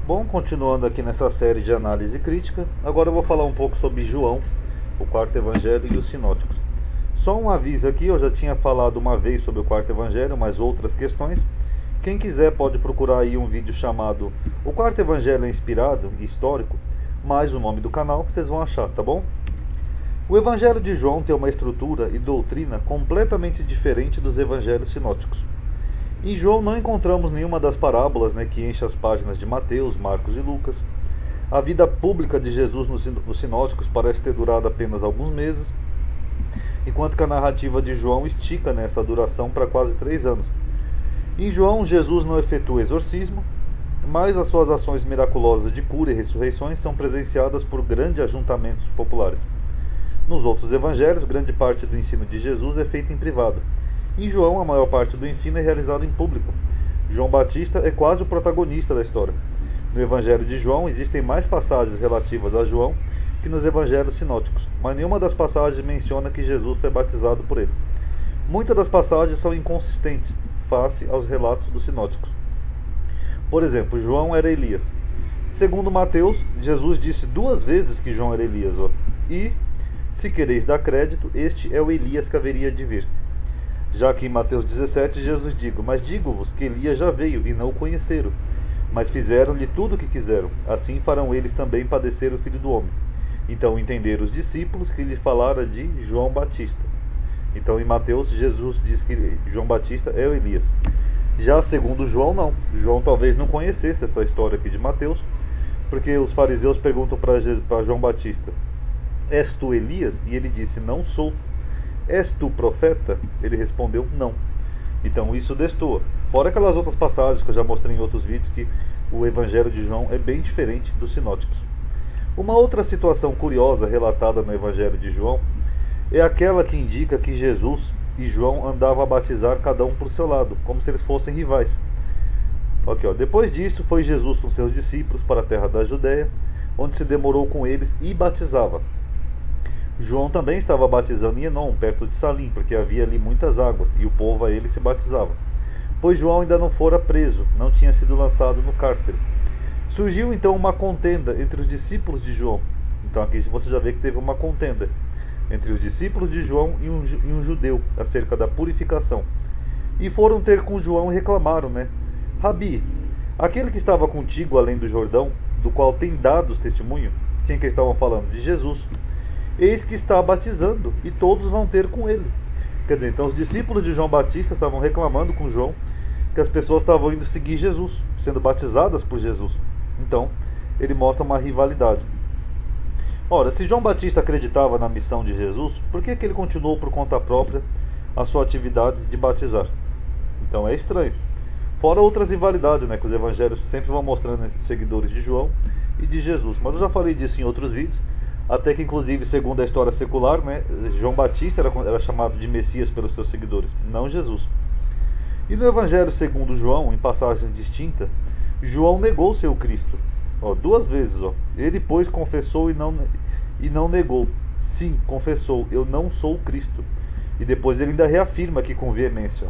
Bom, continuando aqui nessa série de análise crítica, agora eu vou falar um pouco sobre João, o quarto evangelho e os sinóticos. Só um aviso aqui, eu já tinha falado uma vez sobre o quarto evangelho, mas outras questões. Quem quiser pode procurar aí um vídeo chamado O Quarto Evangelho é Inspirado e Histórico, mais o nome do canal que vocês vão achar, tá bom? O Evangelho de João tem uma estrutura e doutrina completamente diferente dos evangelhos sinóticos. Em João não encontramos nenhuma das parábolas que enche as páginas de Mateus, Marcos e Lucas. A vida pública de Jesus nos sinóticos parece ter durado apenas alguns meses, enquanto que a narrativa de João estica essa duração para quase 3 anos. Em João, Jesus não efetua exorcismo, mas as suas ações miraculosas de cura e ressurreições são presenciadas por grandes ajuntamentos populares. Nos outros evangelhos, grande parte do ensino de Jesus é feita em privado. Em João, a maior parte do ensino é realizado em público. João Batista é quase o protagonista da história. No Evangelho de João, existem mais passagens relativas a João que nos evangelhos sinóticos, mas nenhuma das passagens menciona que Jesus foi batizado por ele. Muitas das passagens são inconsistentes, face aos relatos dos sinóticos. Por exemplo, João era Elias. Segundo Mateus, Jesus disse 2 vezes que João era Elias. E, se quereis dar crédito, este é o Elias que haveria de vir. Já que em Mateus 17, Jesus diz: Mas digo-vos que Elias já veio e não o conheceram, mas fizeram-lhe tudo o que quiseram. Assim farão eles também padecer o Filho do Homem. Então entenderam os discípulos que lhe falara de João Batista. Então em Mateus, Jesus diz que João Batista é o Elias. Já segundo João, não. João talvez não conhecesse essa história aqui de Mateus, porque os fariseus perguntam para João Batista: És tu Elias? E ele disse: Não sou. És tu profeta? Ele respondeu: Não. Então isso destoa. Fora aquelas outras passagens que eu já mostrei em outros vídeos, que o Evangelho de João é bem diferente dos sinóticos. Uma outra situação curiosa relatada no Evangelho de João é aquela que indica que Jesus e João andavam a batizar cada um por seu lado, como se eles fossem rivais. Aqui, depois disso, foi Jesus com seus discípulos para a terra da Judéia, onde se demorou com eles e batizava. João também estava batizando em Enom, perto de Salim, porque havia ali muitas águas, e o povo a ele se batizava. Pois João ainda não fora preso, não tinha sido lançado no cárcere. Surgiu então uma contenda entre os discípulos de João. Então aqui você já vê que teve uma contenda entre os discípulos de João e um judeu, acerca da purificação. E foram ter com João e reclamaram, Rabi, aquele que estava contigo além do Jordão, do qual tem dados testemunho, quem que eles estavam falando? De Jesus. Eis que está batizando, e todos vão ter com ele. Quer dizer, então os discípulos de João Batista estavam reclamando com João que as pessoas estavam indo seguir Jesus, sendo batizadas por Jesus. Então, ele mostra uma rivalidade. Ora, se João Batista acreditava na missão de Jesus, por que ele continuou por conta própria a sua atividade de batizar? Então é estranho. Fora outras rivalidades, que os evangelhos sempre vão mostrando entre os seguidores de João e de Jesus. Mas eu já falei disso em outros vídeos. Até que, inclusive, segundo a história secular, João Batista era chamado de Messias pelos seus seguidores, não Jesus. E no Evangelho segundo João, em passagens distintas, João negou ser o Cristo. 2 vezes. Ele, pois, confessou e não negou. Sim, confessou: Eu não sou o Cristo. E depois ele ainda reafirma aqui com veemência: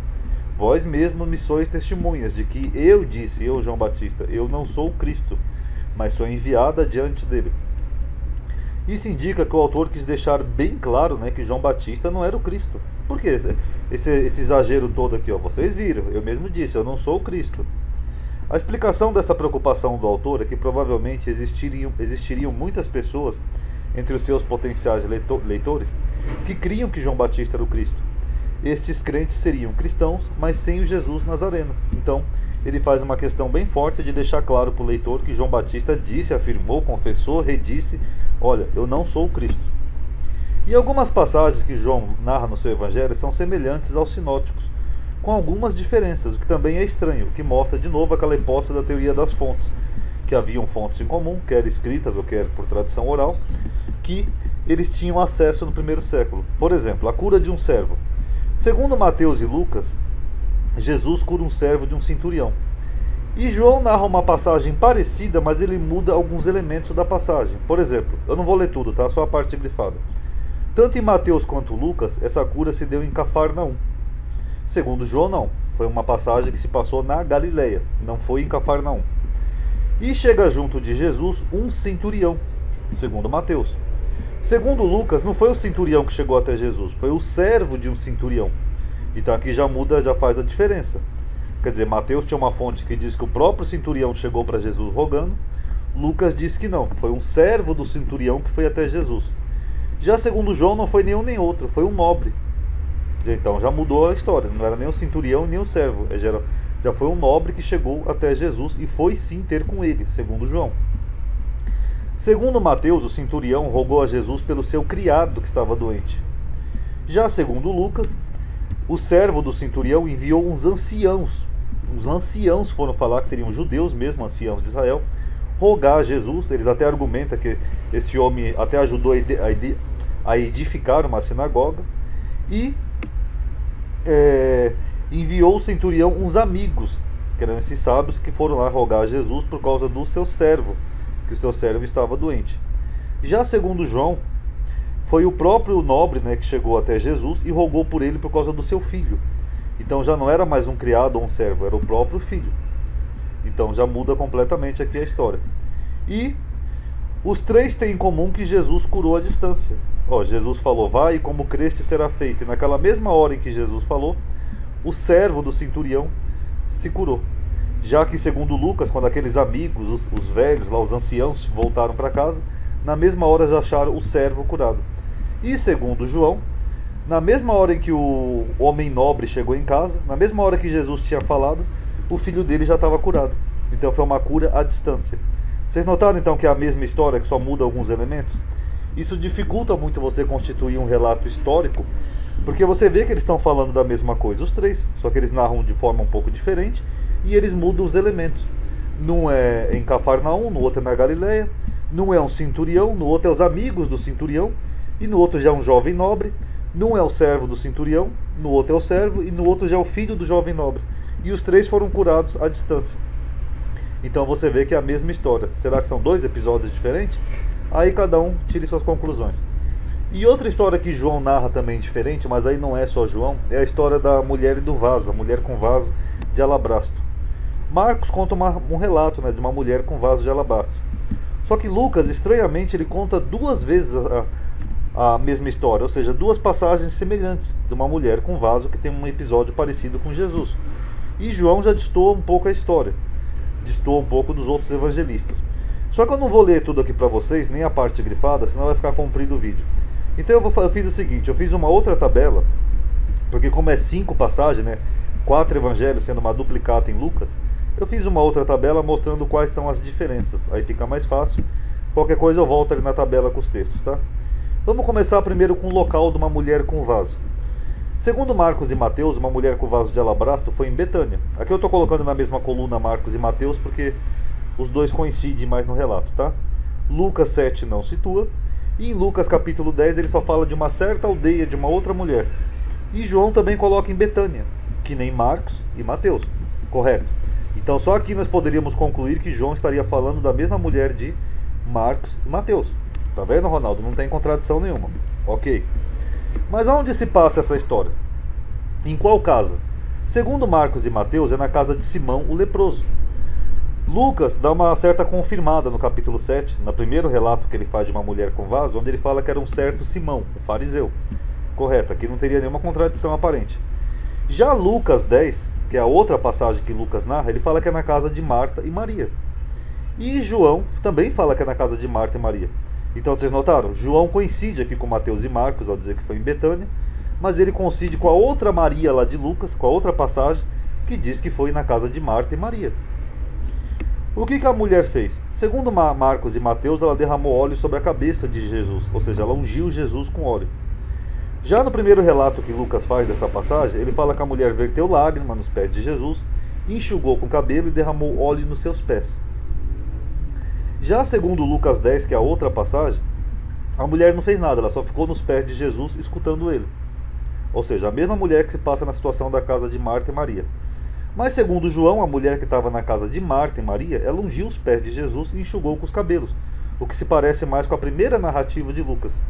Vós mesmos me sois testemunhas de que eu disse, eu, João Batista, eu não sou o Cristo, mas sou enviado diante dele. Isso indica que o autor quis deixar bem claro que João Batista não era o Cristo. Por que esse exagero todo aqui? Vocês viram, eu mesmo disse, eu não sou o Cristo. A explicação dessa preocupação do autor é que provavelmente existiriam muitas pessoas entre os seus potenciais leitores que criam que João Batista era o Cristo. Estes crentes seriam cristãos, mas sem o Jesus Nazareno. Então, ele faz uma questão bem forte de deixar claro para o leitor que João Batista disse, afirmou, confessou, redisse: Olha, eu não sou o Cristo. E algumas passagens que João narra no seu evangelho são semelhantes aos sinóticos, com algumas diferenças, o que também é estranho, o que mostra de novo aquela hipótese da teoria das fontes, que haviam fontes em comum, quer escritas ou quer por tradição oral, que eles tinham acesso no primeiro século. Por exemplo, a cura de um servo. Segundo Mateus e Lucas, Jesus cura um servo de um centurião. E João narra uma passagem parecida, mas ele muda alguns elementos da passagem. Por exemplo, eu não vou ler tudo, tá? Só a parte grifada. Tanto em Mateus quanto Lucas, essa cura se deu em Cafarnaum. Segundo João, não. Foi uma passagem que se passou na Galileia, não foi em Cafarnaum. E chega junto de Jesus um centurião, segundo Mateus. Segundo Lucas, não foi o centurião que chegou até Jesus, foi o servo de um centurião. Então aqui já muda, já faz a diferença. Quer dizer, Mateus tinha uma fonte que diz que o próprio centurião chegou para Jesus rogando. Lucas diz que não, foi um servo do centurião que foi até Jesus. Já segundo João, não foi nenhum nem outro, foi um nobre. Então já mudou a história, não era nem o centurião nem o servo, já foi um nobre que chegou até Jesus e foi sim ter com ele, segundo João. Segundo Mateus, o centurião rogou a Jesus pelo seu criado que estava doente. Já segundo Lucas, o servo do centurião enviou uns anciãos. Os anciãos foram falar, que seriam judeus mesmo, anciãos de Israel, rogar a Jesus. Eles até argumentam que esse homem até ajudou a edificar uma sinagoga. E enviou o centurião uns amigos, que eram esses sábios, que foram lá rogar a Jesus por causa do seu servo, que o seu servo estava doente. Já segundo João, foi o próprio nobre, que chegou até Jesus e rogou por ele por causa do seu filho. Então já não era mais um criado ou um servo, era o próprio filho. Então já muda completamente aqui a história. E os três têm em comum que Jesus curou à distância. Jesus falou, vai e como creste será feito. E naquela mesma hora em que Jesus falou, o servo do centurião se curou. Já que segundo Lucas, quando aqueles amigos, os velhos, lá os anciãos, voltaram para casa, na mesma hora já acharam o servo curado. E segundo João, na mesma hora em que o homem nobre chegou em casa, na mesma hora que Jesus tinha falado, o filho dele já estava curado. Então foi uma cura à distância. Vocês notaram então que é a mesma história, que só muda alguns elementos? Isso dificulta muito você constituir um relato histórico, porque você vê que eles estão falando da mesma coisa, os três, só que eles narram de forma um pouco diferente e eles mudam os elementos. Num é em Cafarnaum, no outro é na Galileia, num é um centurião, no outro é os amigos do centurião, e no outro já é um jovem nobre. Num é o servo do centurião, no outro é o servo, e no outro já é o filho do jovem nobre. E os três foram curados à distância. Então você vê que é a mesma história. Será que são dois episódios diferentes? Aí cada um tire suas conclusões. E outra história que João narra também diferente, mas aí não é só João, é a história da mulher e do vaso, a mulher com vaso de alabastro. Marcos conta um relato de uma mulher com vaso de alabastro. Só que Lucas, estranhamente, ele conta duas vezes a mesma história, ou seja, duas passagens semelhantes de uma mulher com vaso que tem um episódio parecido com Jesus. E João já destoa um pouco a história, destoa um pouco dos outros evangelistas. Só que eu não vou ler tudo aqui para vocês, nem a parte grifada, senão vai ficar comprido o vídeo. Então eu fiz o seguinte, eu fiz uma outra tabela, porque como é 5 passagens, 4 evangelhos sendo uma duplicata em Lucas, eu fiz uma outra tabela mostrando quais são as diferenças, aí fica mais fácil. Qualquer coisa eu volto ali na tabela com os textos, tá? Vamos começar primeiro com o local de uma mulher com vaso. Segundo Marcos e Mateus, uma mulher com vaso de alabastro foi em Betânia. Aqui eu estou colocando na mesma coluna Marcos e Mateus porque os dois coincidem mais no relato, tá? Lucas 7 não situa, e em Lucas capítulo 10 ele só fala de uma certa aldeia de uma outra mulher. E João também coloca em Betânia, que nem Marcos e Mateus, correto? Então só aqui nós poderíamos concluir que João estaria falando da mesma mulher de Marcos e Mateus. Tá vendo, Ronaldo? Não tem contradição nenhuma. Ok. Mas aonde se passa essa história? Em qual casa? Segundo Marcos e Mateus, é na casa de Simão, o leproso. Lucas dá uma certa confirmada no capítulo 7, no primeiro relato que ele faz de uma mulher com vaso, onde ele fala que era um certo Simão, um fariseu. Correto, aqui não teria nenhuma contradição aparente. Já Lucas 10, que é a outra passagem que Lucas narra, ele fala que é na casa de Marta e Maria. E João também fala que é na casa de Marta e Maria. Então vocês notaram? João coincide aqui com Mateus e Marcos ao dizer que foi em Betânia, mas ele coincide com a outra Maria lá de Lucas, com a outra passagem, que diz que foi na casa de Marta e Maria. O que a mulher fez? Segundo Marcos e Mateus, ela derramou óleo sobre a cabeça de Jesus, ou seja, ela ungiu Jesus com óleo. Já no primeiro relato que Lucas faz dessa passagem, ele fala que a mulher verteu lágrima nos pés de Jesus, enxugou com o cabelo e derramou óleo nos seus pés. Já segundo Lucas 10, que é a outra passagem, a mulher não fez nada, ela só ficou nos pés de Jesus escutando ele. Ou seja, a mesma mulher que se passa na situação da casa de Marta e Maria. Mas segundo João, a mulher que estava na casa de Marta e Maria, ela ungiu os pés de Jesus e enxugou com os cabelos, o que se parece mais com a primeira narrativa de Lucas.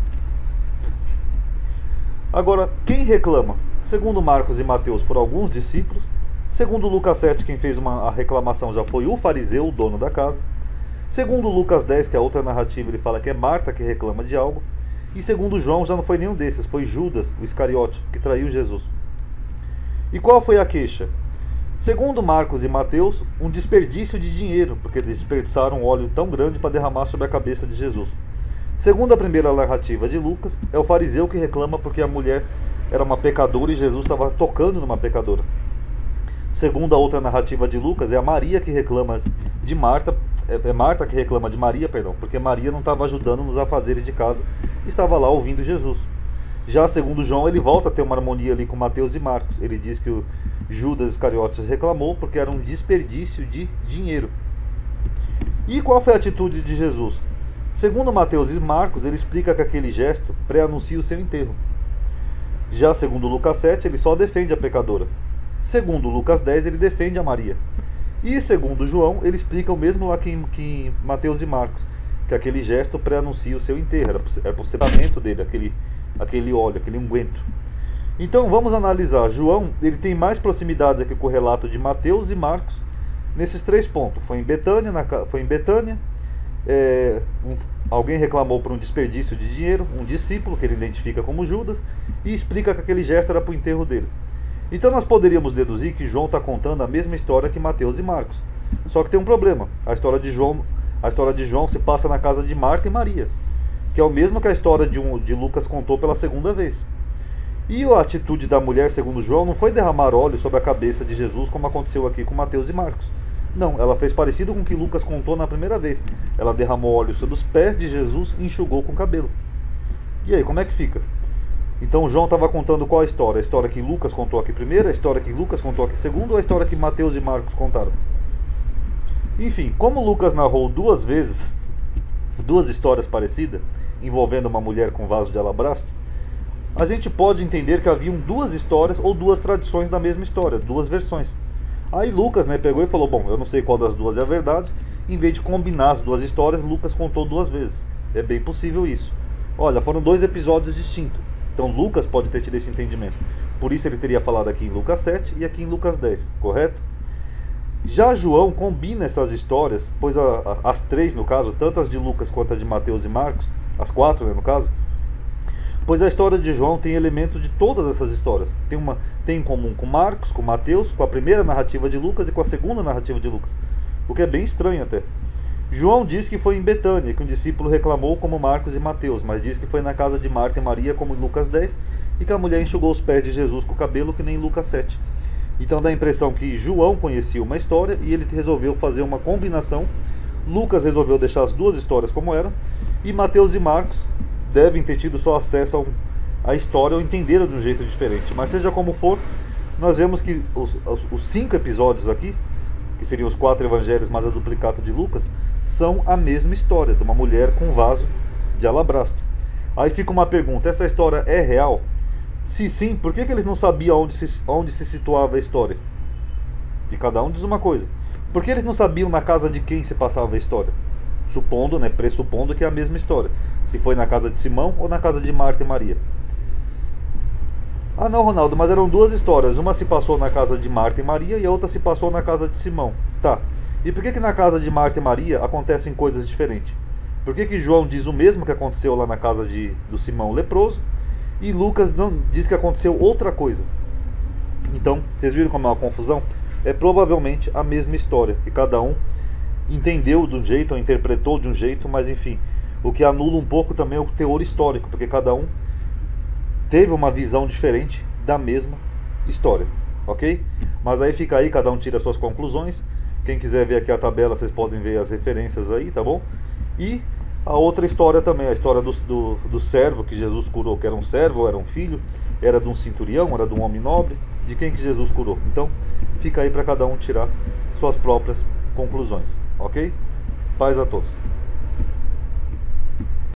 Agora, quem reclama? Segundo Marcos e Mateus, foram alguns discípulos. Segundo Lucas 7, quem fez a reclamação já foi o fariseu, o dono da casa. Segundo Lucas 10, que é a outra narrativa, ele fala que é Marta que reclama de algo. E segundo João, já não foi nenhum desses, foi Judas, o Iscariote, que traiu Jesus. E qual foi a queixa? Segundo Marcos e Mateus, um desperdício de dinheiro, porque eles desperdiçaram um óleo tão grande para derramar sobre a cabeça de Jesus. Segundo a primeira narrativa de Lucas, é o fariseu que reclama porque a mulher era uma pecadora e Jesus estava tocando numa pecadora. Segundo a outra narrativa de Lucas, é a Maria que reclama de Marta, é Marta que reclama de Maria, perdão, porque Maria não estava ajudando nos afazeres de casa, estava lá ouvindo Jesus. Já segundo João, ele volta a ter uma harmonia ali com Mateus e Marcos. Ele diz que o Judas Iscariotes reclamou porque era um desperdício de dinheiro. E qual foi a atitude de Jesus? Segundo Mateus e Marcos, ele explica que aquele gesto pré-anuncia o seu enterro. Já segundo Lucas 7, ele só defende a pecadora. Segundo Lucas 10, ele defende a Maria. E segundo João, ele explica o mesmo lá que em Mateus e Marcos, que aquele gesto pré-anuncia o seu enterro, era para o sepultamento dele, aquele óleo, aquele unguento. Então vamos analisar. João, ele tem mais proximidade aqui com o relato de Mateus e Marcos nesses três pontos. Foi em Betânia, alguém reclamou por um desperdício de dinheiro, um discípulo que ele identifica como Judas, e explica que aquele gesto era para o enterro dele. Então nós poderíamos deduzir que João está contando a mesma história que Mateus e Marcos. Só que tem um problema. A história de João se passa na casa de Marta e Maria, que é o mesmo que a história de Lucas contou pela segunda vez. E a atitude da mulher, segundo João, não foi derramar óleo sobre a cabeça de Jesus, como aconteceu aqui com Mateus e Marcos. Não, ela fez parecido com o que Lucas contou na primeira vez. Ela derramou óleo sobre os pés de Jesus e enxugou com o cabelo. E aí, como é que fica? Então João estava contando qual a história? A história que Lucas contou aqui primeiro, a história que Lucas contou aqui segundo, ou a história que Mateus e Marcos contaram? Enfim, como Lucas narrou duas vezes, duas histórias parecidas, envolvendo uma mulher com vaso de alabastro, a gente pode entender que haviam duas histórias ou duas tradições da mesma história, duas versões. Aí Lucas, pegou e falou, bom, eu não sei qual das duas é a verdade, em vez de combinar as duas histórias, Lucas contou duas vezes. É bem possível isso. Olha, foram dois episódios distintos. Então Lucas pode ter tido esse entendimento. Por isso ele teria falado aqui em Lucas 7 e aqui em Lucas 10, correto? Já João combina essas histórias, pois as três, no caso, tanto as de Lucas quanto as de Mateus e Marcos, as quatro, no caso, pois a história de João tem elementos de todas essas histórias. Tem em comum com Marcos, com Mateus, com a primeira narrativa de Lucas e com a segunda narrativa de Lucas, o que é bem estranho até. João diz que foi em Betânia que um discípulo reclamou como Marcos e Mateus, mas diz que foi na casa de Marta e Maria como em Lucas 10 e que a mulher enxugou os pés de Jesus com o cabelo que nem em Lucas 7. Então dá a impressão que João conhecia uma história e ele resolveu fazer uma combinação. Lucas resolveu deixar as duas histórias como eram e Mateus e Marcos devem ter tido só acesso à história ou entenderam de um jeito diferente. Mas seja como for, nós vemos que os 5 episódios aqui, que seriam os 4 evangelhos mais a duplicata de Lucas, são a mesma história de uma mulher com vaso de alabastro. Aí fica uma pergunta, essa história é real? Se sim, por que eles não sabiam onde se situava a história? E cada um diz uma coisa. Por que eles não sabiam na casa de quem se passava a história? Pressupondo que é a mesma história. Se foi na casa de Simão ou na casa de Marta e Maria. Ah não, Ronaldo, mas eram duas histórias. Uma se passou na casa de Marta e Maria e a outra se passou na casa de Simão. Tá. E por que na casa de Marta e Maria acontecem coisas diferentes? Por que João diz o mesmo que aconteceu lá na casa do Simão leproso e Lucas não diz que aconteceu outra coisa? Então, vocês viram como é uma confusão? É provavelmente a mesma história, que cada um entendeu de um jeito ou interpretou de um jeito, mas enfim, o que anula um pouco também é o teor histórico, porque cada um teve uma visão diferente da mesma história, ok? Mas aí fica aí, cada um tira suas conclusões. Quem quiser ver aqui a tabela, vocês podem ver as referências aí, tá bom? E a outra história também, a história do servo que Jesus curou, que era um servo ou era um filho, era de um centurião, era de um homem nobre, de quem que Jesus curou. Então, fica aí para cada um tirar suas próprias conclusões, ok? Paz a todos.